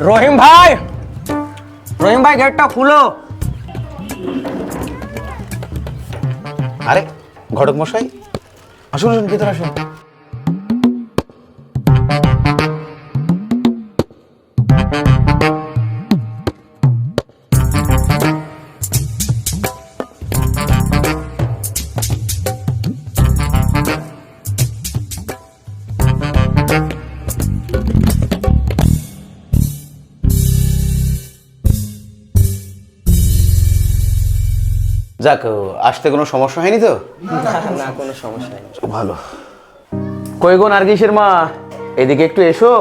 রহিম ভাই, রহিম ভাই গেটটা খুলো। আরে ঘটক মশাই, আসুন আসুন, ভিতরে আসুন। যাক, আসতে কোনো সমস্যা হয়নি তো? না, কোনো সমস্যা নেই। ভালো। কই গো নার্গিসের মা, এদিকে একটু এসো।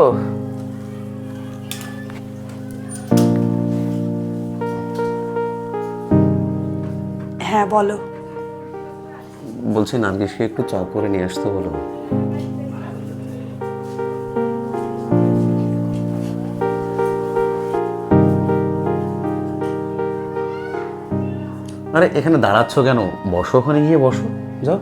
হ্যাঁ বলো। বলছি নার্গিসকে একটু চা করে নিয়ে আসতে বলো। আরে এখানে দাঁড়াচ্ছ কেন? বসো, ওখানে গিয়ে বসো, যাও।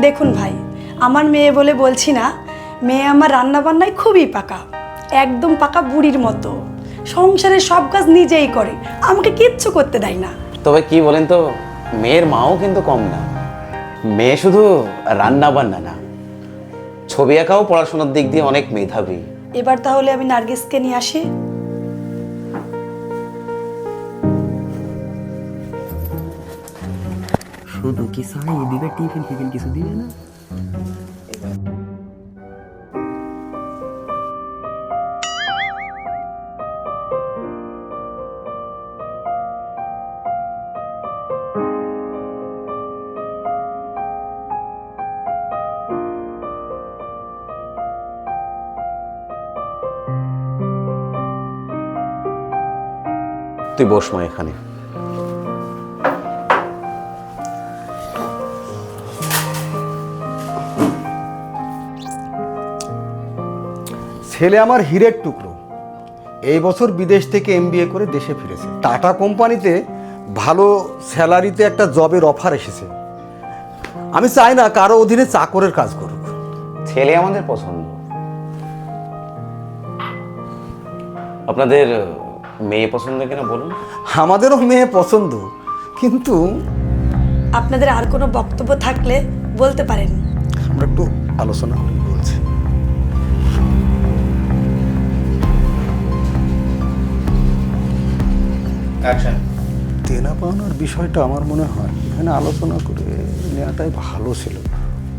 দেখুন ভাই, আমার মেয়ে বলে বলছি না, মেয়ে আমার রান্না বান্নায় খুবই পাকা, একদম পাকা বুড়ির মতো। সংসারের সব কাজ নিজেই করে, আমাকে কিচ্ছু করতে দেয় না। তবে কি বলেন তো, মেয়ের মাও কিন্তু কম না। মেয়ে শুধু রান্না বান্না না, ছবি আঁকাও পড়াশোনার দিক দিয়ে অনেক মেধাবী। এবার তাহলে আমি নার্গিসকে নিয়ে আসি। শুধু কি সাই দিবে, টিফিন ফিফিন কিছু দিবে না? তুই বস মা এখানে। ছেলে আমার হীরের টুকরো, এই বছর বিদেশ থেকে এমবিএ করে দেশে ফিরেছে। টাটা কোম্পানিতে ভালো স্যালারিতে একটা জবের অফার এসেছে। আমি চাই না কারো অধীনে চাকরের কাজ করুক। ছেলে আমাদের পছন্দ। আপনাদের মেয়ে পছন্দ কিনা বলুন। আমাদেরও মেয়ে পছন্দ, কিন্তু আপনাদের আর কোনো বক্তব্য থাকলে বলতে পারেন। আমরা একটু আলোচনা করে বলছি। দেনা পাওনার বিষয়টা আমার মনে হয় এখানে আলোচনা করে নেওয়াটাই ভালো ছিল।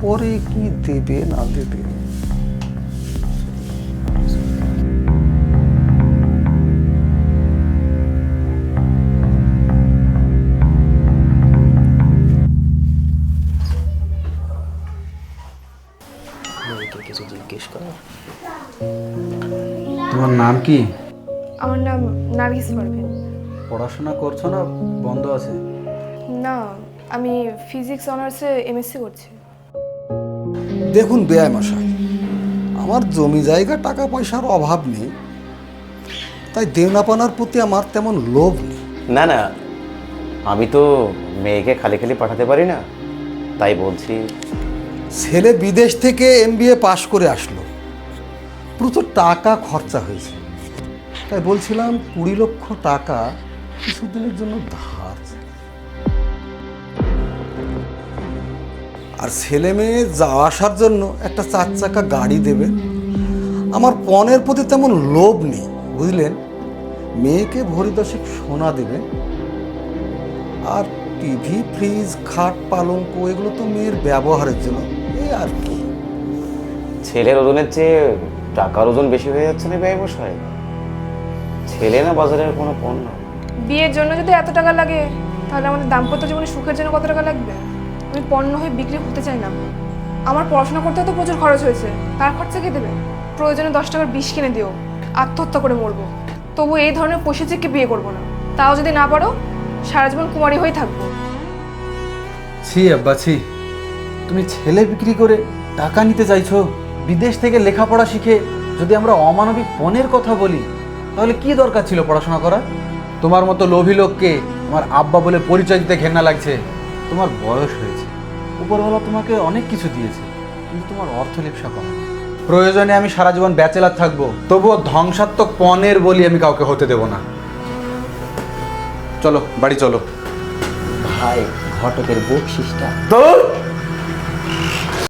পরে কি দেবে না দেবে। কিছু জিজ্ঞেস করো। তোমার নাম কি? আমার নাম নার্গিস পারভিন। পড়াশোনা করছো না বন্ধ আছে? না, আমি ফিজিক্স অনার্সে এমএসসি করছি। দেখুন বেয়াই মশাই, আমার জমি জায়গা টাকা পয়সার অভাব নেই, তাই দেনাপানার প্রতি আমার তেমন লোভ নেই। না না, আমি তো মেয়েকে খালি খালি পাঠাতে পারি না, তাই বলছি। ছেলে বিদেশ থেকে এমবিএ পাশ করে আসলো, প্রচুর টাকা খরচা হয়েছে, তাই বলছিলাম 20 লক্ষ টাকা কিছুদিনের জন্য ধার। আর ছেলে মেয়ে যাওয়া আসার জন্য একটা 4 চাকা গাড়ি দেবে। আমার পণের প্রতি তেমন লোভ নেই, বুঝলেন। মেয়েকে ভরি 10 সোনা দেবে, আর টিভি, ফ্রিজ, খাট, পালঙ্ক এগুলো তো মেয়ের ব্যবহারের জন্য, এই আর কি। ছেলের ওজনের চেয়ে টাকার ওজন বেশি হয়ে যাচ্ছে না ব্যবসায়? ছেলে না বাজারের কোনো পণ্য। বিয়ের জন্য যদি এত টাকা লাগে, তাহলে আমাদের দাম্পত্য জীবনে সুখের জন্য কত টাকা লাগবে? আমি পণ্য হয়ে বিক্রি হতে চাই না। আমার পড়াশোনা করতে তো প্রচুর খরচ হয়েছে, তার খরচা কে দেবে? প্রয়োজনে 10 টাকার বিষ কিনে দিও, আত্মহত্যা করে মরবো। তবু এই ধরনের পশুচিকে বিয়ে করবো না। তাও যদি না পারো, সারা জীবন কুমারী হয়ে থাকবো। ছি আব্বা ছি, তুমি ছেলে বিক্রি করে টাকা নিতে চাইছো? বিদেশ থেকে লেখাপড়া শিখে যদি আমরা অমানবিক পণের কথা বলি, তাহলে কি দরকার ছিল পড়াশোনা করা? তোমার মতো লোভী লোককে আমার আব্বা বলে পরিচয় দিতে ঘেন্না লাগছে। তোমার বয়স হয়েছে, উপরওয়ালা তোমাকে অনেক কিছু দিয়েছে, কিন্তু তোমার অর্থ লিপ্সা কম। প্রয়োজনে আমি সারা জীবন ব্যাচেলার থাকবো, তবুও ধ্বংসাত্মক পণের বলি আমি কাউকে হতে দেব না। চলো বাড়ি চলো। ভাই ঘটকের বকশিসটা তো